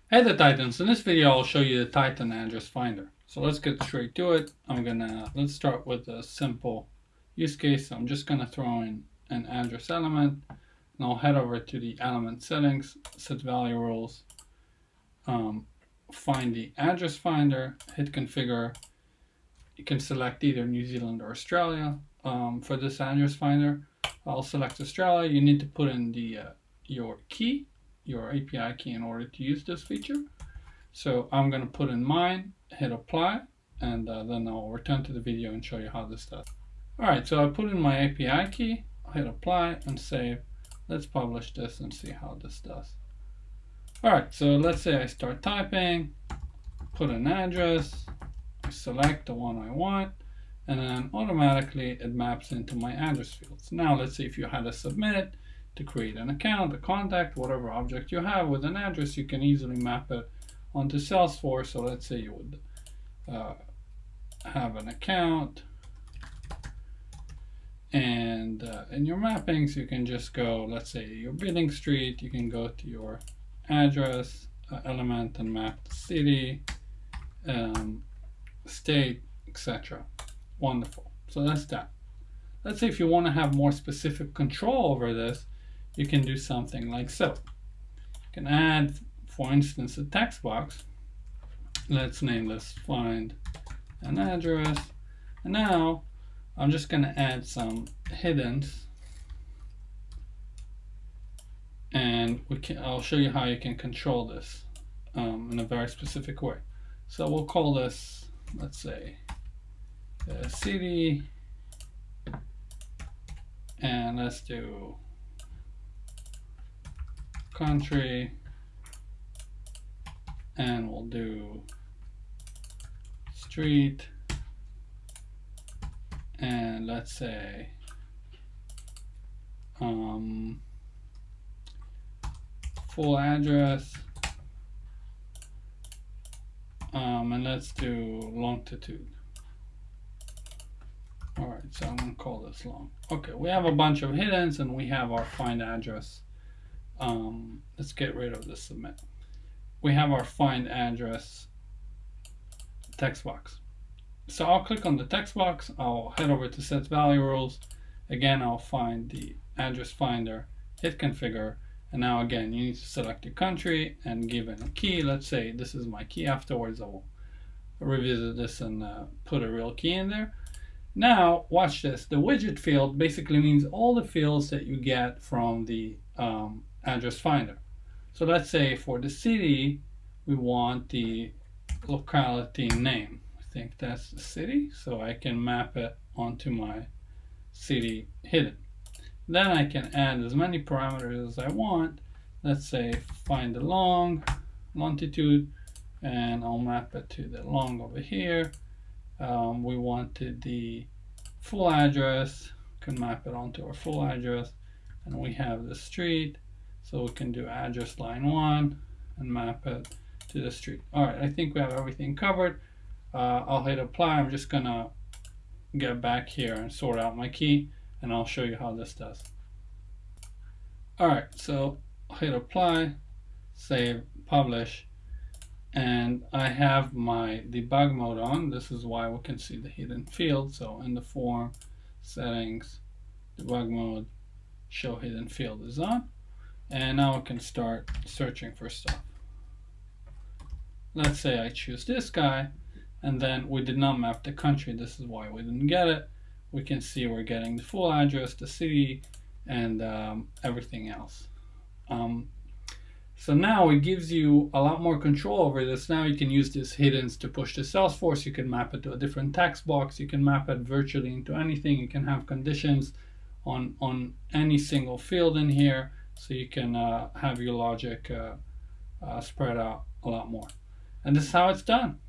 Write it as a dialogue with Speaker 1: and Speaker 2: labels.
Speaker 1: Hey the Titans, in this video I'll show you the Titan address finder. So let's get straight to it. Let's start with a simple use case. I'm just gonna throw in an address element and I'll head over to the element settings, set value rules, find the address finder, hit configure. You can select either New Zealand or Australia. For this address finder, I'll select Australia. You need to put in your key, your API key, in order to use this feature. So I'm going to put in mine, hit apply, and then I'll return to the video and show you how this does. Alright, so I put in my API key, hit apply and save. Let's publish this and see how this does. Alright, so let's say I start typing, put an address, I select the one I want, and then automatically it maps into my address fields. Now let's say if you had to submit to create an account, a contact, whatever object you have with an address, you can easily map it onto Salesforce. So let's say you would have an account, and in your mappings you can just go, let's say your billing street, you can go to your address element and map the city, state, etc. Wonderful. So that's that. Let's say if you want to have more specific control over this, you can do something like so. You can add, for instance, a text box. Let's name this find an address. And now I'm just going to add some hiddens. And I'll show you how you can control this in a very specific way. So we'll call this, let's say, city, and let's do country, and we'll do street, and let's say full address, and let's do longitude. Alright, so I'm going to call this long. Okay, we have a bunch of hiddens and we have our find address. Let's get rid of the submit. We have our find address text box. So I'll click on the text box, I'll head over to set value rules. Again, I'll find the address finder, hit configure, and now again you need to select your country and give in a key. Let's say this is my key. Afterwards I will revisit this and put a real key in there. Now watch this. The widget field basically means all the fields that you get from the address finder. So let's say for the city we want the locality name. I think that's the city, so I can map it onto my city hidden. Then I can add as many parameters as I want. Let's say find the longitude, and I'll map it to the long over here. We wanted the full address, can map it onto our full address, and we have the street, so we can do address line 1 and map it to the street. Alright, I think we have everything covered. I'll hit apply. I'm just gonna get back here and sort out my key, and I'll show you how this does. Alright, so I'll hit apply, save, publish, and I have my debug mode on. This is why we can see the hidden field. So in the form, settings, debug mode, show hidden field is on. And now I can start searching for stuff. Let's say I choose this guy, and then we did not map the country. This is why we didn't get it. We can see we're getting the full address, the city, and everything else. So now it gives you a lot more control over this. Now you can use these hiddens to push to Salesforce. You can map it to a different text box. You can map it virtually into anything. You can have conditions on any single field in here. So you can have your logic spread out a lot more. And this is how it's done.